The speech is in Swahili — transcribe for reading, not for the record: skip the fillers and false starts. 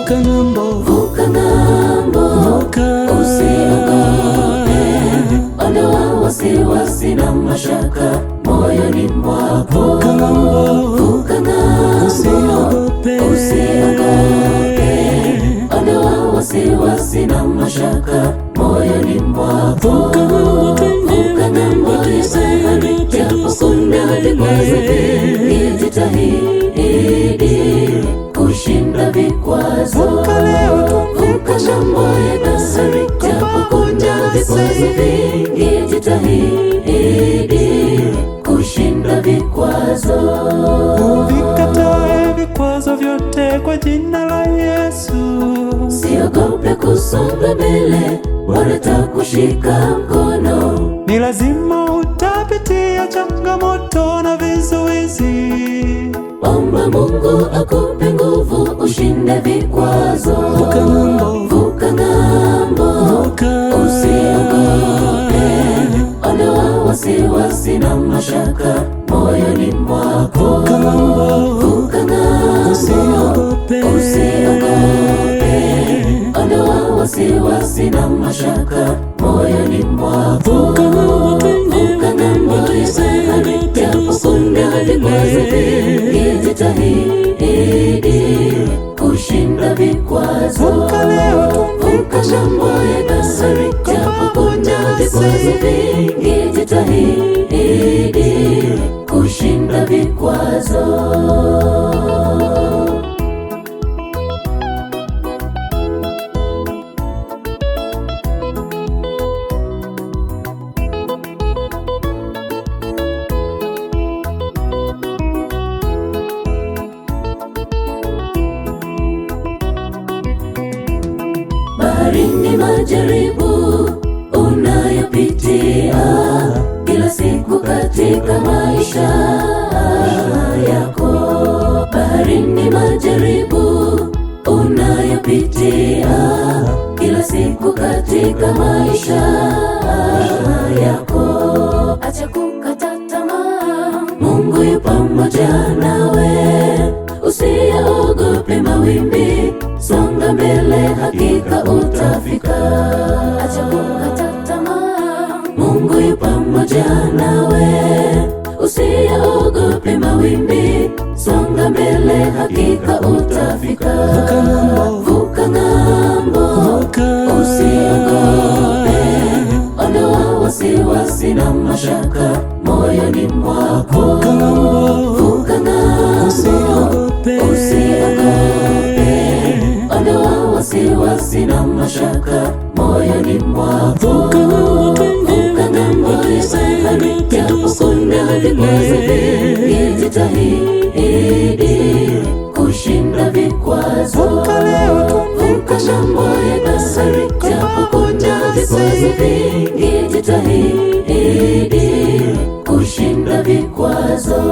vuka ng'ambo, vuka ng'ambo, usiogope, ondoa wasiwasi na mashaka moyoni mwako. vuka ng'ambo, Vuka ng'ambo, usiogope, ondoa wasiwasi na mashaka moyoni mwako. vuka ng'ambo, Vuka ng'ambo ya bahari, japo kuna vikwazo vingi, jitahidi kushinda vikwazo. vuka leo, Vuka ng'ambo ya bahari, japo kuna vikwazo vingi, jitahidi kushinda vikwazo. vikatae vikwazo vyote kwa jina la Yesu. Siogope kusonga mbele, Bwana atakushika mkono. Ni lazima utapitia changamoto na vizuizi. Omba Mungu akupe nguvu ushinde vikwazo. Vuka ng'ambo, Vuka ng'ambo, usiogope, ondoa wasiwasi na mashaka moyoni mwako. vuka ng'ambo, Vuka ng'ambo, usiogope, ondoa wasiwasi na mashaka moyoni mwako. vuka ng'ambo, Vuka ng'ambo ya bahari, japo kuna vikwazo vingi, jitahidi kushinda vikwazo. vuka leo, Vuka ng'ambo ya bahari, japo kuna vikwazo vingi, jitahidi kushinda vikwazo. Baharini majaribu unayopitia kila siku katika maisha yako. Baharini majaribu unayopitia kila siku katika maisha yako. Acha kukata tamaa, Mungu yu pamoja nawe. Usiogope mawimbi, songa mbele, hakika utafika. Acha kukata tamaa, Mungu yu pamoja nawe. Usiogope mawimbi, songa mbele, hakika utafika. vuka ng'ambo, Vuka ng'ambo, usiogope, ondoa wasiwasi na mashaka moyoni mwako. vuka ng'ambo, Vuka ng'ambo, usiogope, ondoa wasiwasi na mashaka moyoni mwako. vuka ng'ambo, Vuka ng'ambo ya bahari, japo kuna vikwazo vingi, jitahidi kushinda vikwazo. vuka leo, Vuka ng'ambo ya bahari, japo kuna vikwazo vingi, jitahidi kushinda vikwazo.